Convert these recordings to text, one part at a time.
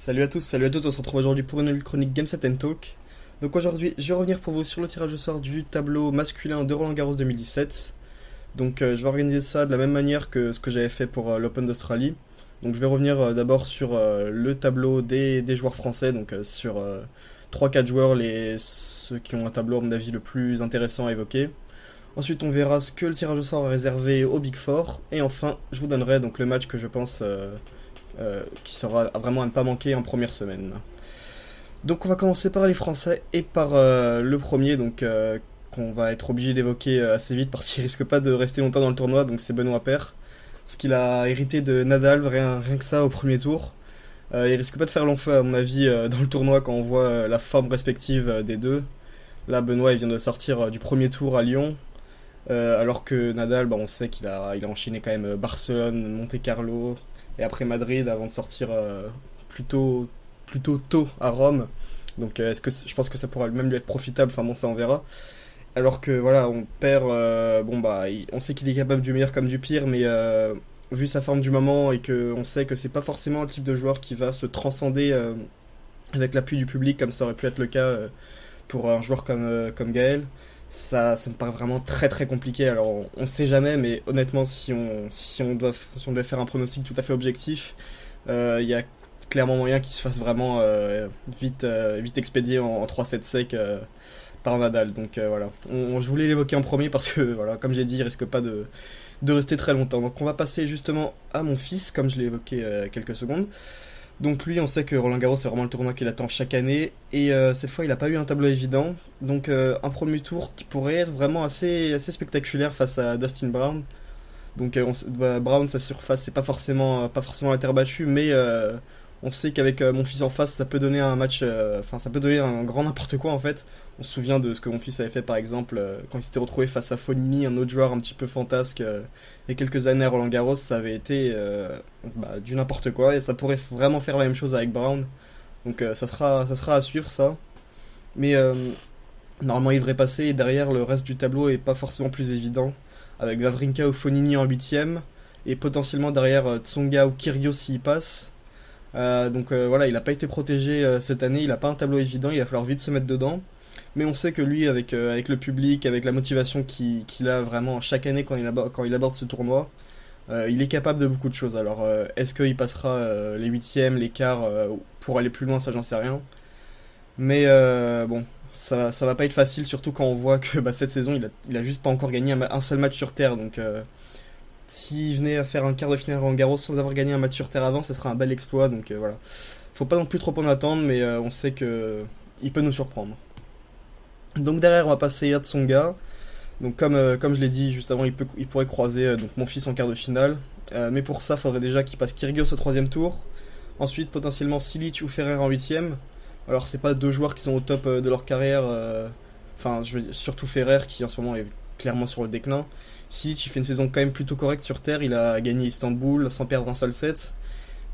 Salut à tous, salut à toutes, on se retrouve aujourd'hui pour une nouvelle chronique Game Set Talk. Donc aujourd'hui, je vais revenir pour vous sur le tirage au sort du tableau masculin de Roland Garros 2017. Donc je vais organiser ça de la même manière que ce que j'avais fait pour l'Open d'Australie. Donc je vais revenir d'abord sur le tableau des joueurs français, donc sur 3-4 joueurs, ceux qui ont un tableau à mon avis le plus intéressant à évoquer. Ensuite, on verra ce que le tirage au sort a réservé au Big Four. Et enfin, je vous donnerai donc le match que je pense qui sera vraiment à ne pas manquer en première semaine. Donc on va commencer par les Français et par le premier, donc qu'on va être obligé d'évoquer assez vite parce qu'il risque pas de rester longtemps dans le tournoi, donc c'est Benoît Paire. Parce qu'il a hérité de Nadal, rien que ça au premier tour. Il risque pas de faire long feu à mon avis dans le tournoi quand on voit la forme respective des deux. Là Benoît il vient de sortir du premier tour à Lyon. Alors que Nadal, on sait qu'il a enchaîné quand même Barcelone, Monte-Carlo et après Madrid avant de sortir plutôt, plutôt tôt à Rome. Donc je pense que ça pourra même lui être profitable, enfin bon ça on verra. Alors que voilà, on perd, on sait qu'il est capable du meilleur comme du pire, mais vu sa forme du moment et que on sait que c'est pas forcément le type de joueur qui va se transcender avec l'appui du public comme ça aurait pu être le cas pour un joueur comme Gaël. Ça me paraît vraiment très très compliqué. Alors on sait jamais, mais honnêtement, si on doit faire un pronostic tout à fait objectif, il y a clairement moyen qu'il se fasse vraiment vite expédié en 3-7 sec par Nadal. Donc voilà, je voulais l'évoquer en premier parce que voilà, comme j'ai dit, il risque pas de rester très longtemps. Donc on va passer justement à mon fils, comme je l'ai évoqué quelques secondes. Donc lui, on sait que Roland Garros, c'est vraiment le tournoi qu'il attend chaque année. Et cette fois, il n'a pas eu un tableau évident. Donc un premier tour qui pourrait être vraiment assez spectaculaire face à Dustin Brown. Donc Brown, sa surface, c'est pas forcément la terre battue, mais on sait qu'avec mon fils en face, ça peut donner un match, ça peut donner un grand n'importe quoi en fait. On se souvient de ce que mon fils avait fait par exemple quand il s'était retrouvé face à Fognini, un autre joueur un petit peu fantasque, il y a quelques années à Roland Garros, ça avait été du n'importe quoi et ça pourrait vraiment faire la même chose avec Brown. Donc ça sera à suivre ça. Mais normalement il devrait passer et derrière le reste du tableau est pas forcément plus évident avec Wawrinka ou Fognini en huitième et potentiellement derrière Tsonga ou Kyrgios s'il passe. Voilà, il n'a pas été protégé cette année, il n'a pas un tableau évident, il va falloir vite se mettre dedans. Mais on sait que lui, avec le public, avec la motivation qu'il a vraiment chaque année quand il aborde ce tournoi, il est capable de beaucoup de choses. Alors, est-ce qu'il passera les huitièmes, les quarts pour aller plus loin, ça j'en sais rien. Mais bon, ça va pas être facile, surtout quand on voit que cette saison, il a juste pas encore gagné un seul match sur Terre. Donc, s'il venait à faire un quart de finale Roland Garros sans avoir gagné un match sur Terre avant, ça serait un bel exploit. Donc voilà, faut pas non plus trop en attendre, mais on sait que il peut nous surprendre. Donc derrière, on va passer à Tsonga. Donc comme je l'ai dit juste avant, il pourrait croiser donc mon fils en quart de finale. Mais pour ça, il faudrait déjà qu'il passe Kyrgios au troisième tour. Ensuite, potentiellement Silic ou Ferrer en huitième. Alors, c'est pas deux joueurs qui sont au top de leur carrière. Je veux dire, surtout Ferrer qui en ce moment est clairement sur le déclin. Silic, il fait une saison quand même plutôt correcte sur Terre. Il a gagné Istanbul sans perdre un seul set.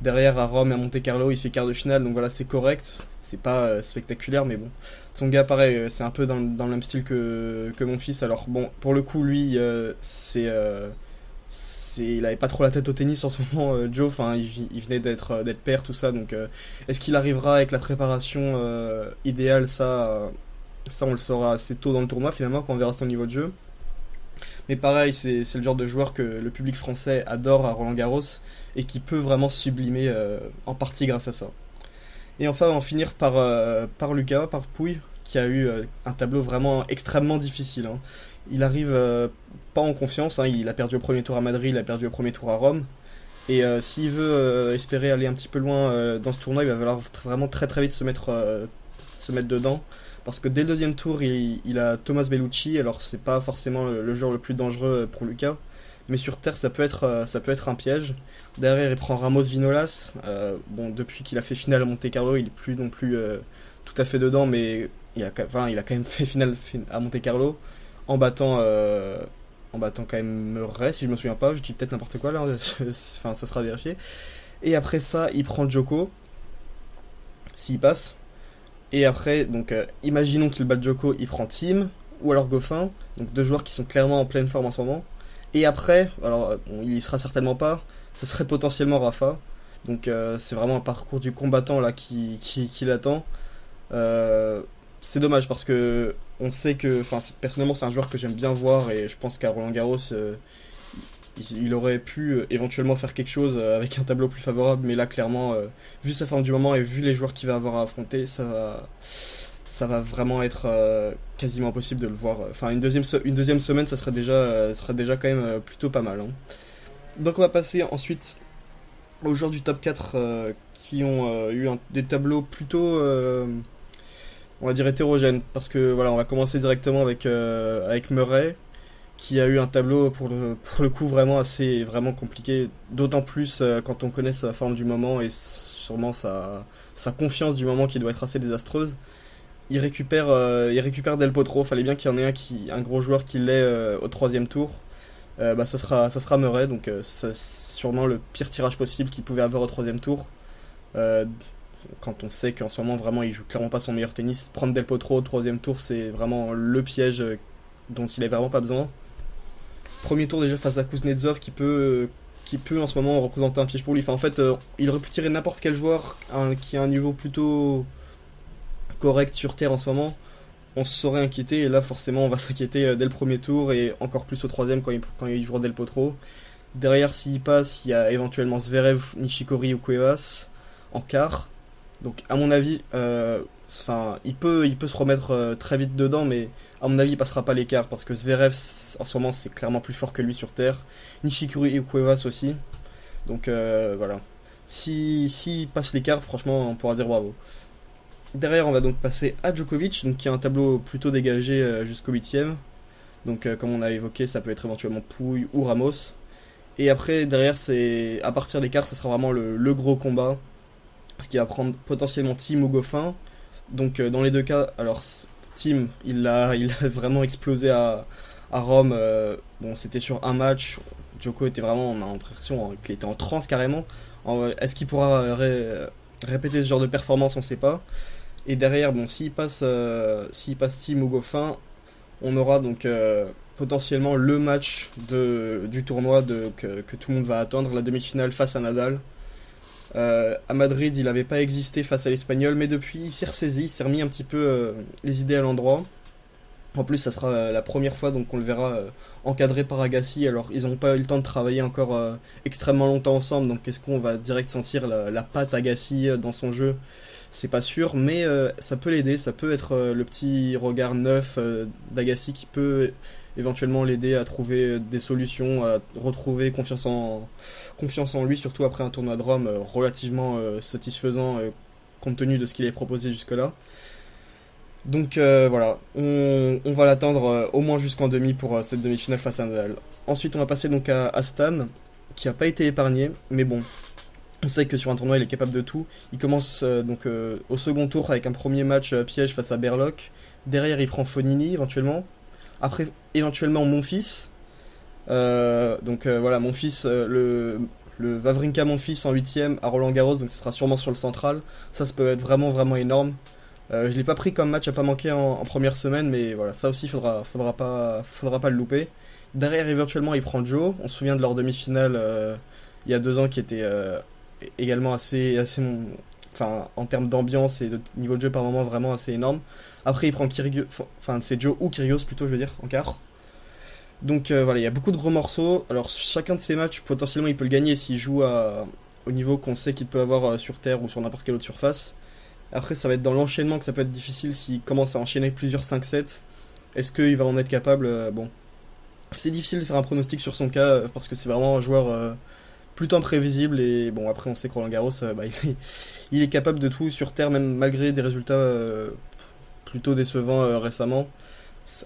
Derrière, à Rome et à Monte-Carlo, il fait quart de finale. Donc voilà, c'est correct. C'est pas spectaculaire, mais bon. Son gars, pareil, c'est un peu dans le même style que mon fils. Alors bon, pour le coup, lui, il avait pas trop la tête au tennis en ce moment, Joe. Enfin, il venait d'être père, tout ça. Donc, est-ce qu'il arrivera avec la préparation idéale? Ça, on le saura assez tôt dans le tournoi, finalement, quand on verra son niveau de jeu. Mais pareil, c'est le genre de joueur que le public français adore à Roland Garros et qui peut vraiment se sublimer en partie grâce à ça. Et enfin, on va en finir par Lucas, par Pouille, qui a eu un tableau vraiment extrêmement difficile, hein. Il arrive pas en confiance, hein. Il a perdu au premier tour à Madrid, il a perdu au premier tour à Rome. Et s'il veut espérer aller un petit peu loin dans ce tournoi, il va falloir vraiment très très vite se mettre dedans. Parce que dès le deuxième tour, il a Thomas Bellucci, alors c'est pas forcément le joueur le plus dangereux pour Lucas. Mais sur Terre, ça peut être un piège. Derrière, il prend Ramos Vinolas. Depuis qu'il a fait finale à Monte-Carlo, il est plus non plus tout à fait dedans, mais il a quand même fait finale à Monte-Carlo en battant, quand même Murray, si je me souviens pas. Je dis peut-être n'importe quoi là, ça sera vérifié. Et après ça, il prend Djoko, s'il passe. Et après, donc, imaginons qu'il bat Djoko, il prend Thiem ou alors Goffin, donc deux joueurs qui sont clairement en pleine forme en ce moment. Et après, alors il y sera certainement pas, ça serait potentiellement Rafa. Donc c'est vraiment un parcours du combattant là qui l'attend. Euh, c'est dommage parce que on sait que, enfin personnellement c'est un joueur que j'aime bien voir et je pense qu'à Roland Garros il aurait pu éventuellement faire quelque chose avec un tableau plus favorable, mais là clairement vu sa forme du moment et vu les joueurs qu'il va avoir à affronter, ça va vraiment être quasiment impossible de le voir. Enfin une deuxième semaine ça serait déjà quand même plutôt pas mal, hein. Donc on va passer ensuite aux joueurs du top 4 qui ont eu des tableaux plutôt, on va dire, hétérogènes. Parce que voilà, on va commencer directement avec Murray, qui a eu un tableau pour le coup vraiment compliqué. D'autant plus quand on connaît sa forme du moment et sûrement sa confiance du moment qui doit être assez désastreuse. Il récupère Del Potro, fallait bien qu'il y en ait un gros joueur qui l'ait au troisième tour. Bah, ça sera Murray, donc c'est sûrement le pire tirage possible qu'il pouvait avoir au troisième tour. Euh, Quand on sait qu'en ce moment, vraiment, il joue clairement pas son meilleur tennis. Prendre Del Potro au troisième tour, c'est vraiment le piège dont il avait vraiment pas besoin. Premier tour déjà face à Kuznetsov qui peut en ce moment représenter un piège pour lui. Enfin, en fait, il aurait pu tirer n'importe quel joueur qui a un niveau plutôt correct sur terre en ce moment. On se serait inquiété et là forcément on va s'inquiéter dès le premier tour et encore plus au troisième quand il jouera Del Potro. Derrière s'il passe, il y a éventuellement Zverev, Nishikori ou Cuevas en quart. Donc à mon avis, il peut se remettre très vite dedans, mais à mon avis il passera pas l'écart parce que Zverev en ce moment c'est clairement plus fort que lui sur terre. Nishikori et Cuevas aussi. Donc voilà. Si passe l'écart, franchement on pourra dire bravo. Derrière, on va donc passer à Djokovic, donc qui a un tableau plutôt dégagé jusqu'au huitième. Donc, comme on a évoqué, ça peut être éventuellement Pouille ou Ramos. Et après, derrière, c'est à partir des quarts, ça sera vraiment le gros combat, ce qui va prendre potentiellement Thiem ou Goffin. Donc, dans les deux cas, alors Thiem, il a vraiment explosé à Rome. Bon, c'était sur un match. Djoko était vraiment, on a l'impression qu'il était en transe carrément. Est-ce qu'il pourra répéter ce genre de performance? On ne sait pas. Et derrière, bon, s'il passe Thiem ou Goffin, on aura donc potentiellement le match du tournoi que tout le monde va attendre, la demi-finale face à Nadal. À Madrid, il n'avait pas existé face à l'Espagnol, mais depuis, il s'est ressaisi, il s'est remis un petit peu les idées à l'endroit. En plus, ça sera la première fois, donc on le verra encadré par Agassi. Alors, ils n'ont pas eu le temps de travailler encore extrêmement longtemps ensemble, donc est-ce qu'on va direct sentir la patte Agassi dans son jeu? C'est pas sûr, mais ça peut l'aider, ça peut être le petit regard neuf d'Agassi qui peut éventuellement l'aider à trouver des solutions, à retrouver confiance en lui, surtout après un tournoi de Rome relativement satisfaisant compte tenu de ce qu'il avait proposé jusque-là. Donc voilà, on va l'attendre au moins jusqu'en demi pour cette demi-finale face à Nadal. Ensuite, on va passer donc à Stan, qui n'a pas été épargné, mais bon, on sait que sur un tournoi, il est capable de tout. Il commence donc au second tour avec un premier match piège face à Berloc. Derrière, il prend Fonini éventuellement. Après, éventuellement, Monfils. Donc voilà, Monfils, le Wawrinka Monfils en huitième à Roland Garros, donc ce sera sûrement sur le central. Ça peut être vraiment, vraiment énorme. Je l'ai pas pris comme match à pas manquer en première semaine, mais voilà, ça aussi, faudra pas le louper. Derrière, éventuellement, il prend Joe. On se souvient de leur demi-finale il y a 2 ans qui était également assez enfin en termes d'ambiance et de niveau de jeu par moment vraiment assez énorme. Après il prend Kyrgios, enfin c'est Joe ou Kyrgios plutôt je veux dire en quart. Donc voilà, il y a beaucoup de gros morceaux. Alors chacun de ces matchs potentiellement il peut le gagner s'il joue au niveau qu'on sait qu'il peut avoir sur terre ou sur n'importe quelle autre surface. Après ça va être dans l'enchaînement que ça peut être difficile s'il commence à enchaîner plusieurs 5-7. Est-ce qu'il va en être capable? Bon, c'est difficile de faire un pronostic sur son cas parce que c'est vraiment un joueur plutôt imprévisible et bon après on sait que Roland Garros bah, il est capable de tout sur terre même malgré des résultats plutôt décevants récemment.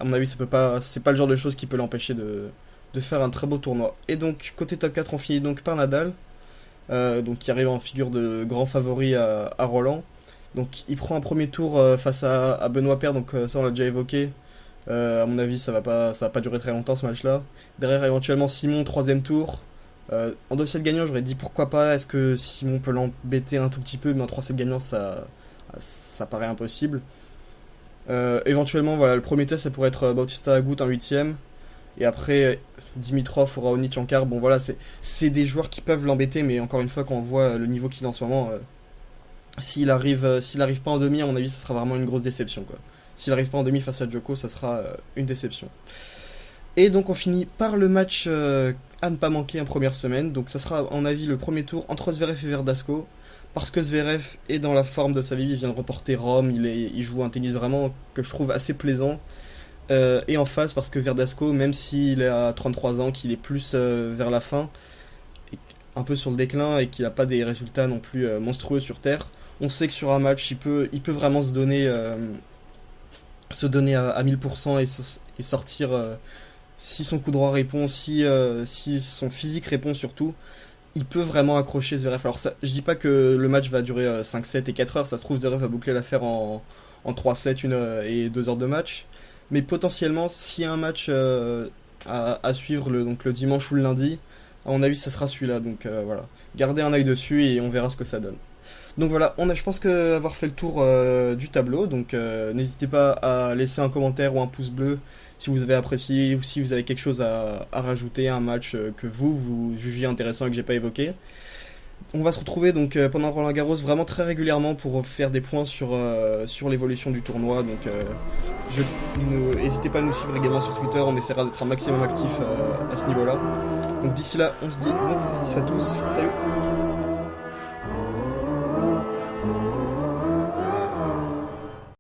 À mon avis c'est pas le genre de choses qui peut l'empêcher de faire un très beau tournoi. Et donc côté top 4 on finit donc par Nadal donc qui arrive en figure de grand favori à Roland. Donc il prend un premier tour face à Benoît Paire, donc ça on l'a déjà évoqué. À mon avis ça va pas durer très longtemps ce match là. Derrière éventuellement Simon troisième tour. En 2 sets gagnants, j'aurais dit pourquoi pas, est-ce que Simon peut l'embêter un tout petit peu, mais en 3 sets gagnants, ça paraît impossible. Éventuellement, voilà, le premier test, ça pourrait être Bautista Agut en huitième. Et après, Dimitrov ou Raonic en quart, bon voilà, c'est des joueurs qui peuvent l'embêter, mais encore une fois, quand on voit le niveau qu'il a en ce moment, s'il arrive pas en demi, à mon avis, ça sera vraiment une grosse déception, quoi. S'il arrive pas en demi face à Djoko, ça sera une déception. Et donc on finit par le match à ne pas manquer en première semaine. Donc ça sera à mon avis le premier tour entre Zverev et Verdasco. Parce que Zverev est dans la forme de sa vie, il vient de remporter Rome, il joue un tennis vraiment que je trouve assez plaisant. Et en face parce que Verdasco, même s'il est à 33 ans, qu'il est plus vers la fin, un peu sur le déclin et qu'il n'a pas des résultats non plus monstrueux sur terre, on sait que sur un match il peut vraiment se donner à 1000% et sortir si son coup droit répond, si son physique répond surtout, il peut vraiment accrocher Zverev. Alors ça, je dis pas que le match va durer 5-7 et 4 heures, ça se trouve Zverev va boucler l'affaire en 3-7, 1 heure et 2 heures de match, mais potentiellement s'il y a un match à suivre donc le dimanche ou le lundi, à mon avis ça sera celui-là, donc voilà. Gardez un œil dessus et on verra ce que ça donne. Donc voilà, je pense avoir fait le tour du tableau, donc n'hésitez pas à laisser un commentaire ou un pouce bleu si vous avez apprécié ou si vous avez quelque chose à rajouter, un match que vous jugez intéressant et que j'ai pas évoqué. On va se retrouver donc pendant Roland Garros vraiment très régulièrement pour faire des points sur l'évolution du tournoi, donc n'hésitez pas à nous suivre également sur Twitter, on essaiera d'être un maximum actif à ce niveau-là. Donc d'ici là, on se dit bon tennis à tous, salut!